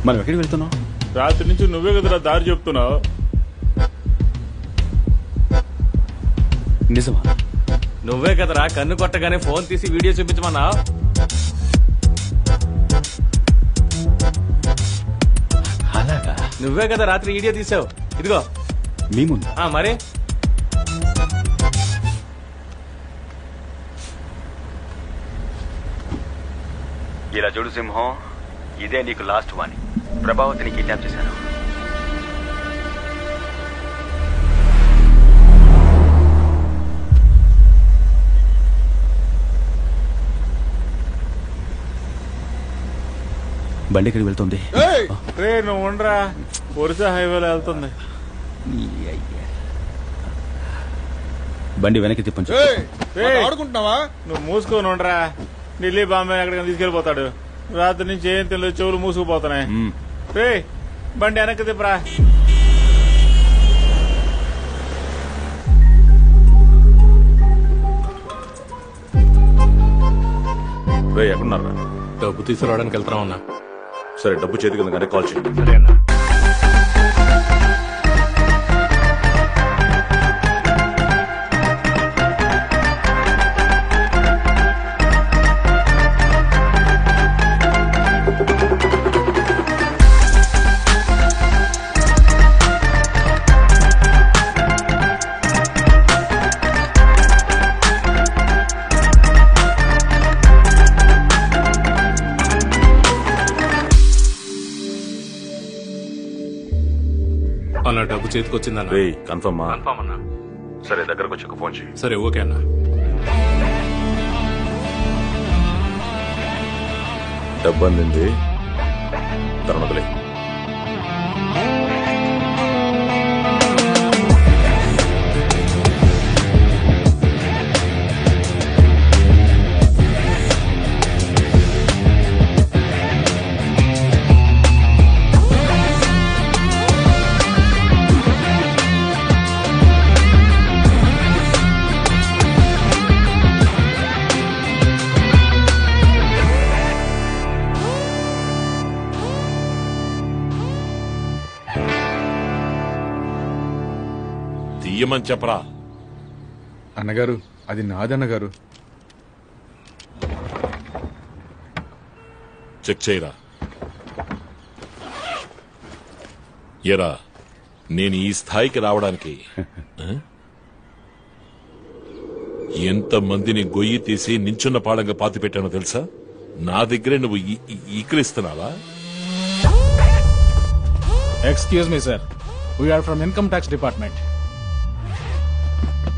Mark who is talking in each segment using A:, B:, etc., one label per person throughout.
A: మనం ఎక్కడికి వెళ్తున్నావు?
B: రాత్రి నుంచి నువ్వే కదరా దారి చెప్తున్నావు.
A: నిజమా?
C: నువ్వే కదరా కన్ను కొట్టగానే ఫోన్ తీసి వీడియో చూపించమన్నావు.
A: అలాగా?
C: నువ్వే కదా రాత్రి వీడియో తీసావు. ఇదిగో
A: మీ ముందు.
C: మరి
A: ఇలా చూడు సింహం, ఇదే నీకు లాస్ట్ వార్నింగ్. ప్రభావతిని కిడ్నాప్ చేశాను. బండి ఎక్కడికి వెళ్తుంది?
B: రే నువ్వు ఉండరా, ఒరిసా హైవేలో వెళ్తుంది.
A: బండి వెనక్కి తిప్పండి.
B: ఆడుకుంటున్నావా? నువ్వు మూసుకొని ఉండరా. ఢిల్లీ బాంబే ఎక్కడికైనా తీసుకెళ్లిపోతాడు. రాత్రి నుంచి ఏం తెలియదు, చెవులు మూసుకుపోతున్నాయి. రే బండి వెనక్కి తిప్పరా.
D: రే ఎక్కడున్నారా?
E: డబ్బు తీసుకురావడానికి వెళ్తాం అన్నా.
D: సరే డబ్బు చేతికి ఉందగానే కాల్ చేయండి.
E: సరే అన్నా. అన్న డబ్బు చేతికి వచ్చిందన్న.
D: కన్ఫర్మ్
E: అన్నా.
D: సరే దగ్గరకు వచ్చి ఫోన్ చేయి.
E: సరే ఓకే అన్న.
D: డబ్బు అందింది, తరుణదులే.
F: తీయమని చెప్పరా.
G: అన్నగారు అది నాదన్నగారు.
F: చెక్ చేయరా. ఎరా నేను ఈ స్థాయికి రావడానికి ఎంతమందిని గొయ్యి తీసి నించున్న పాడంగా పాతి పెట్టానో తెలుసా? నా దగ్గరే నువ్వు ఈకరిస్తున్నావా?
H: Excuse me sir, we are from income tax department.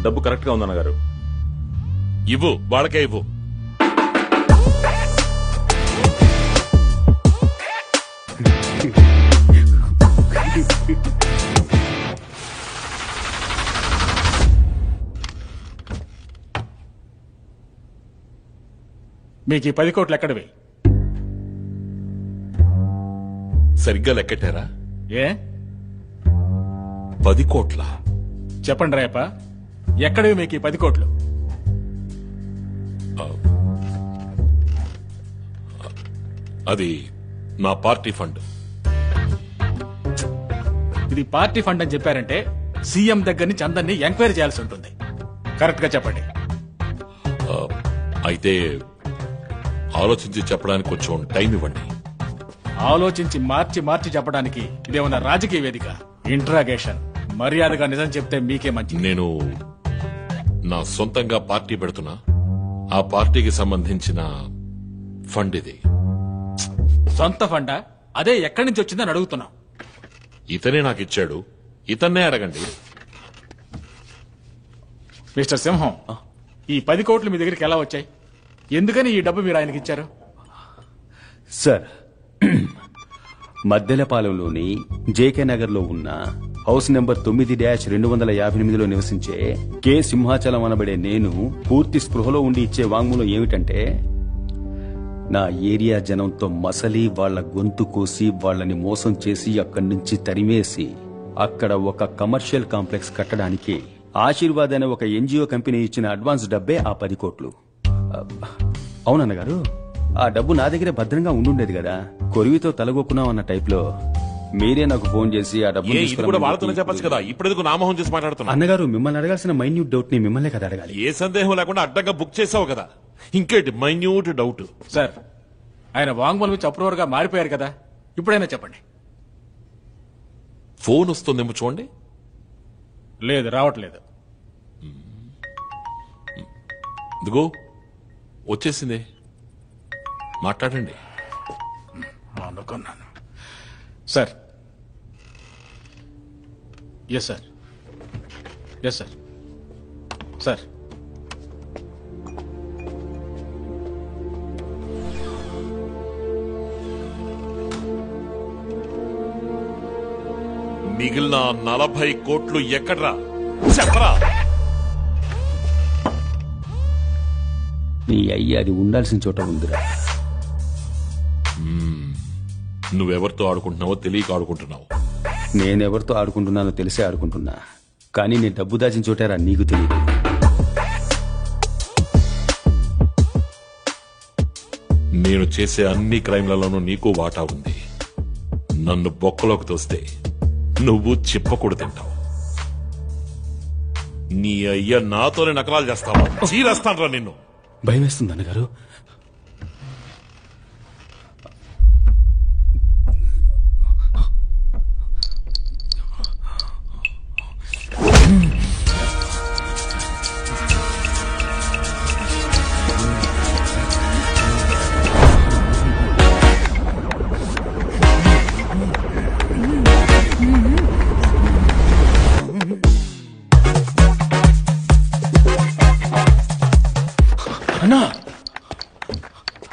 D: డబ్బు కరెక్ట్ గా ఉందన్నగారు.
F: ఇవ్వు, వాళ్ళకే ఇవ్వు.
H: మీకు ఈ 10 కోట్లు ఎక్కడివి?
F: సరిగ్గా లెక్కటారా?
H: ఏ
F: 10 కోట్ల?
H: చెప్పండి రేప, ఎక్కడివి మీకు ఈ 10 కోట్లు?
F: అది నా పార్టీ ఫండ్.
H: ఇది పార్టీ ఫండ్ అని చెప్పారంటే సీఎం దగ్గర నుంచి అందరినీ ఎంక్వైరీ చేయాల్సి ఉంటుంది. కరెక్ట్ గా చెప్పండి.
F: అయితే ఆలోచించి చెప్పడానికి కొంచెం టైం ఇవ్వండి.
H: ఆలోచించి మార్చి చెప్పడానికి ఇదేమన్నా రాజకీయ వేదిక? ఇంట్రాగేషన్. మర్యాదగా నిజం చెప్తే మీకే మంచిది.
F: నేను నా సొంతంగా పార్టీ పెడుతున్నా. ఆ పార్టీకి సంబంధించిన ఫండ్ ఇది.
H: సొంత ఫండా? అదే ఎక్కడి నుంచి వచ్చిందని అడుగుతున్నాం.
F: ఇతనే నాకు ఇచ్చాడు, ఇతన్నే అడగండి.
H: మిస్టర్ సింహం, ఈ 10 కోట్లు మీ దగ్గరికి ఎలా వచ్చాయి? ఎందుకని ఈ డబ్బు మీరు ఆయనకి ఇచ్చారు?
A: సార్, మద్దెలపాలెంలోని జేకే నగర్ లో ఉన్న హౌస్ నెంబర్ 9-258లో నివసించే కె సింహాచలం అనబడే నేను పూర్తి స్పృహలో ఉండి ఇచ్చే వాంగ్మూలం ఏమిటంటే, నా ఏరియా జనంతో మసలి వాళ్ల గొంతు కోసి వాళ్లని మోసం చేసి అక్కడి నుంచి తరిమేసి అక్కడ ఒక కమర్షియల్ కాంప్లెక్స్ కట్టడానికి ఆశీర్వాద్ అనే ఒక ఎన్జిఓ కంపెనీ ఇచ్చిన అడ్వాన్స్ డబ్బే ఆ 10 కోట్లు. అవునన్నగారు? ఆ డబ్బు నా దగ్గరే భద్రంగా ఉండుండేది కదా. కొరివితో తలగొక్కున్నాం అన్న టైప్లో మీరే నాకు ఫోన్ చేసి ఆ డబ్బు
F: ఇది కూడా వాళ్ళతోనే చెప్పచ్చు కదా, ఇప్పుడు నామోహం చేసి మాట్లాడుతున్నా.
A: అన్నగారు, మిమ్మల్ని అడగాల్సిన మైన్యూట్ డౌట్ ని మిమ్మల్నే కదా అడగాలి.
F: ఏ సందేహం లేకుండా అడ్డంగా బుక్ చేసావు కదా, ఇంకేంటి మైన్యూట్ డౌట్?
H: సార్, ఆయన వాంగ్మూలం ఇచ్చి అప్రూవర్ గా మారిపోయారు కదా, ఇప్పుడైనా చెప్పండి.
F: ఫోన్ వస్తుందేమో చూడండి.
H: లేదు, రావట్లేదు.
F: ఇదిగో వచ్చేసింది, మాట్లాడండి.
H: అనుకున్నాను. Sir, yes sir, yes sir. Sir,
F: మిగిలిన 40 కోట్లు ఎక్కడ్రా చెప్పరా?
A: నీ అయ్యి అది ఉండాల్సిన చోట ఉందిరా.
F: నువ్వెవరితో ఆడుకుంటున్నావో తెలియక ఆడుకుంటున్నావు.
A: నేనెవరితో ఆడుకుంటున్నానో తెలిసే ఆడుకుంటున్నా, కానీ నీ డబ్బు దాచిన చోటారా నీకు తెలియదు.
F: నేను చేసే అన్ని క్రైమ్లలోనూ నీకు వాటా ఉంది. నన్ను బొక్కలోకి తోస్తే నువ్వు చిప్పకూడు తింటావు. నీ అయ్య నాతోనే నకలాలు చేస్తావా? చీరేస్తానరా నిన్ను.
A: భయం వేస్తుంది అన్నగారు.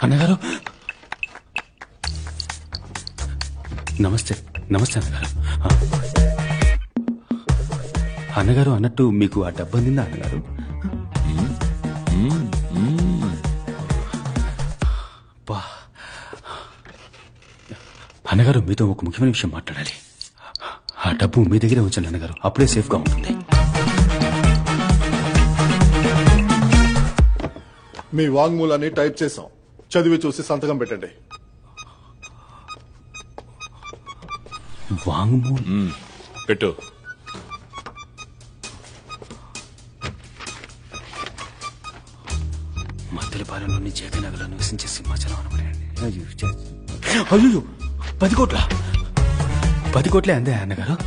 A: అన్నగారు, నమస్తే. నమస్తే అన్నగారు. అన్నగారు, అన్నట్టు మీకు ఆ డబ్బు అందిందా అన్నగారు? అన్నగారు, మీతో ఒక ముఖ్యమైన విషయం మాట్లాడాలి. ఆ డబ్బు మీ దగ్గరే ఉంచండి అన్నగారు, అప్పుడే సేఫ్ గా ఉంటుంది.
I: మీ వాంగ్మూలాన్ని టైప్ చేసాం, చదివి చూసి సంతకం పెట్టండి.
A: వాంగ్మూలం
F: పెట్టు.
A: మద్దెలపాలెంలోని జేకనగర్లో నివసించే సింహాచలం అనబడండి. అయ్యో, 10 కోట్ల 10 కోట్లే అందే అన్నగారు.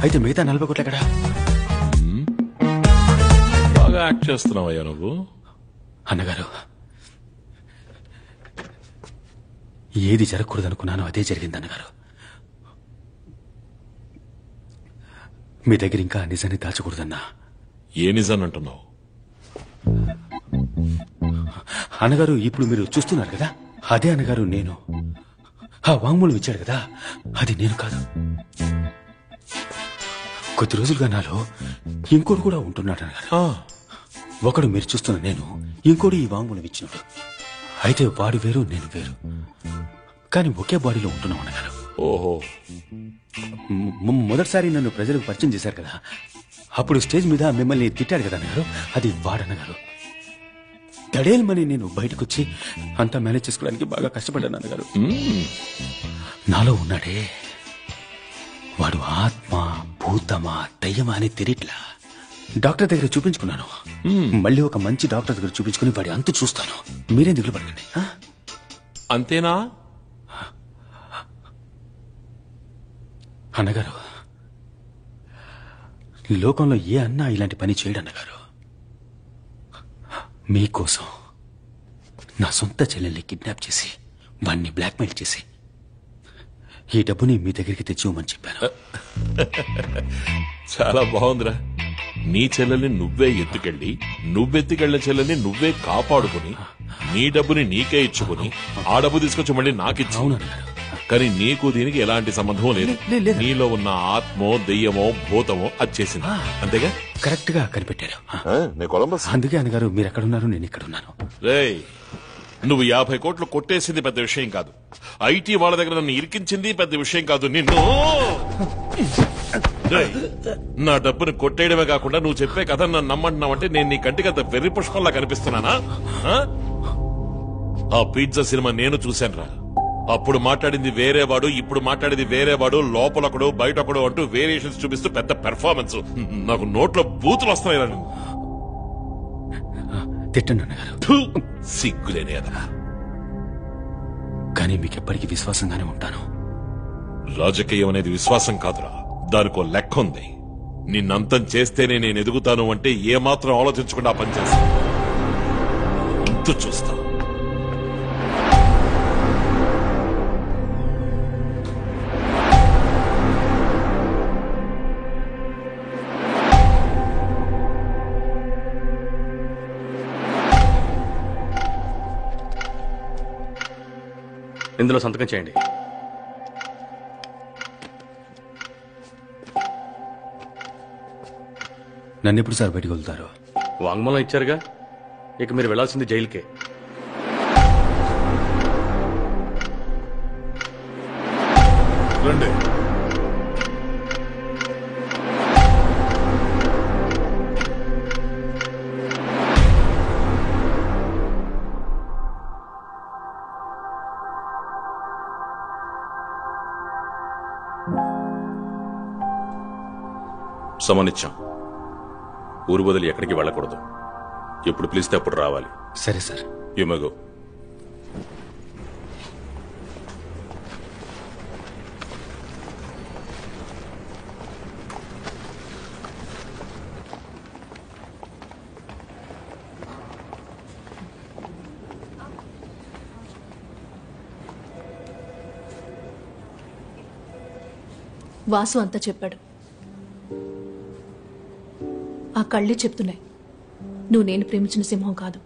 A: అయితే మిగతా 40 కోట్ల ఎక్కడా?
F: బాగా యాక్ట్ చేస్తున్నావయ్యా నువ్వు.
A: అన్నగారు, ఏది జరగకూడదనుకున్నానో అదే జరిగింది అన్నగారు. మీ దగ్గర ఇంకా నిజాన్ని దాచకూడదన్నా.
F: ఏ నిజాన్ని అంటున్నావు?
A: అన్నగారు, ఇప్పుడు మీరు చూస్తున్నారు కదా, అదే అన్నగారు నేను. ఆ వాంగ్మూలం ఇచ్చాడు కదా, అది నేను కాదు. కొద్ది రోజులుగా నాలో ఇంకోటి కూడా ఉంటున్నాడు అన్నగారు. ఒకడు మీరు చూస్తున్న నేను, ఇంకోటి ఈ వాంగ్మూలం ఇచ్చినాడు. అయితే వాడు వేరు, నేను వేరు, కానీ ఒకే బాడీలో ఉంటున్నాం అన్నగారు.
F: ఓహో.
A: మొదటిసారి నన్ను ప్రజలకు పరిచయం చేశారు కదా, అప్పుడు స్టేజ్ మీద మిమ్మల్ని తిట్టాడు కదా అన్నగారు, అది వాడన్నగారు. దడేల్మని నేను బయటకొచ్చి అంతా మేనేజ్ చేసుకోవడానికి బాగా కష్టపడ్డాను అన్నగారు. నాలో ఉన్నాడే, వాడు ఆత్మ, భూతమా, దయ్యమా అని తెలియట్లా. డాక్టర్ దగ్గర చూపించుకున్నాను. మళ్ళీ ఒక మంచి డాక్టర్ దగ్గర చూపించుకుని వాడి అంతు చూస్తాను. మీరేం దిగులు పడకండి.
F: అంతేనా
A: అన్నగారు? లోకంలో ఏ అన్నా ఇలాంటి పని చేయడు అన్నగారు. మీకోసం నా సొంత చెల్లెల్ని కిడ్నాప్ చేసి వాణ్ణి బ్లాక్మెయిల్ చేసి ఈ డబ్బుని మీ దగ్గరికి తెచ్చివ్వమని చెప్పాను.
F: చాలా బాగుందిరా. నీ చెల్లెల్ని నువ్వే ఎత్తుకెళ్ళి, నువ్వెత్తుకెళ్ళిన చెల్లెల్ని నువ్వే కాపాడుకుని, నీ డబ్బుని నీకే ఇచ్చుకుని, ఆ డబ్బు తీసుకొచ్చి మళ్ళీ నాకిచ్చు.
A: అవునన్నగారు.
F: కానీ నీకు దీనికి ఎలాంటి సంబంధం లేదు. నీలో ఉన్న ఆత్మో, దెయ్యమో, భూతమో అది చేసింది, అంతేగా?
A: కరెక్ట్ గా కనిపెట్టారు. అందుకే అన్నగారు, మీరు ఎక్కడున్నారు, నేను ఇక్కడున్నాను.
F: రేయ్, నువ్వు 50 కోట్లు కొట్టేసింది పెద్ద విషయం కాదు. ఐటీ వాళ్ళ దగ్గర నన్ను ఇరికించింది పెద్ద విషయం కాదు. నిన్ను నా డబ్బుని కొట్టేయడమే కాకుండా నువ్వు చెప్పే కథ నన్ను నమ్మంటున్నావంటే నేను నీ కంటికి అంత వెర్రి పుష్పంలా కనిపిస్తున్నానా? ఆ పిజ్జా సినిమా నేను చూశానురా. అప్పుడు మాట్లాడింది వేరేవాడు, ఇప్పుడు మాట్లాడేది వేరేవాడు, లోపలొకడు బయటొకడు అంటూ వేరియేషన్స్ చూపిస్తూ పెద్ద పెర్ఫార్మెన్స్. నాకు నోట్లో బూతులు వస్తున్నాయి.
A: తిట్టండి అన్నగారు.
F: సిగ్గులేని అదమా.
A: కానీ మీకు ఎప్పటికీ విశ్వాసంగానే ఉంటాను.
F: రాజకీయం అనేది విశ్వాసం కాదురా, దానికో లెక్క ఉంది. నిన్నంతం చేస్తేనే నేను ఎదుగుతాను అంటే ఏమాత్రం ఆలోచించకుండా పనిచేస్తాను. అంతు చూస్తా.
C: ఇందులో సంతకం చేయండి.
A: నన్ను ఎప్పుడు సార్ బయటకు వెళ్తారు?
C: వాంగ్మూలం ఇచ్చారుగా, ఇక మీరు వెళ్లాల్సింది జైలుకే.
I: రండి.
D: సమనిచ్చాం. ఊరు వదిలి ఎక్కడికి వెళ్ళకూడదు. ఎప్పుడు పిలిస్తే అప్పుడు రావాలి.
A: సరే sir.
D: You may go.
J: Vasu అంతా చెప్పాడు. ఆ కళ్ళే చెప్తున్నాయి నువ్వు నేను ప్రేమించిన సింహం కాదు.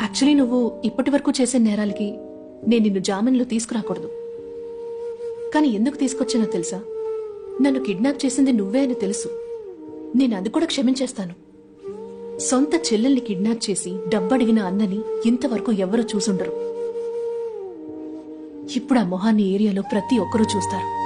J: యాక్చువల్లీ నువ్వు ఇప్పటి వరకు చేసే నేరాలకి నేను నిన్ను జామీన్లో తీసుకురాకూడదు. కానీ ఎందుకు తీసుకొచ్చానో తెలుసా? నన్ను కిడ్నాప్ చేసింది నువ్వే అని తెలుసు. నేను అది కూడా క్షమించేస్తాను. సొంత చెల్లెల్ని కిడ్నాప్ చేసి డబ్బడిగిన అన్నని ఇంతవరకు ఎవరూ చూసుండరు. ఇప్పుడు ఆ మొహాన్ని ఏరియాలో ప్రతి ఒక్కరూ చూస్తారు.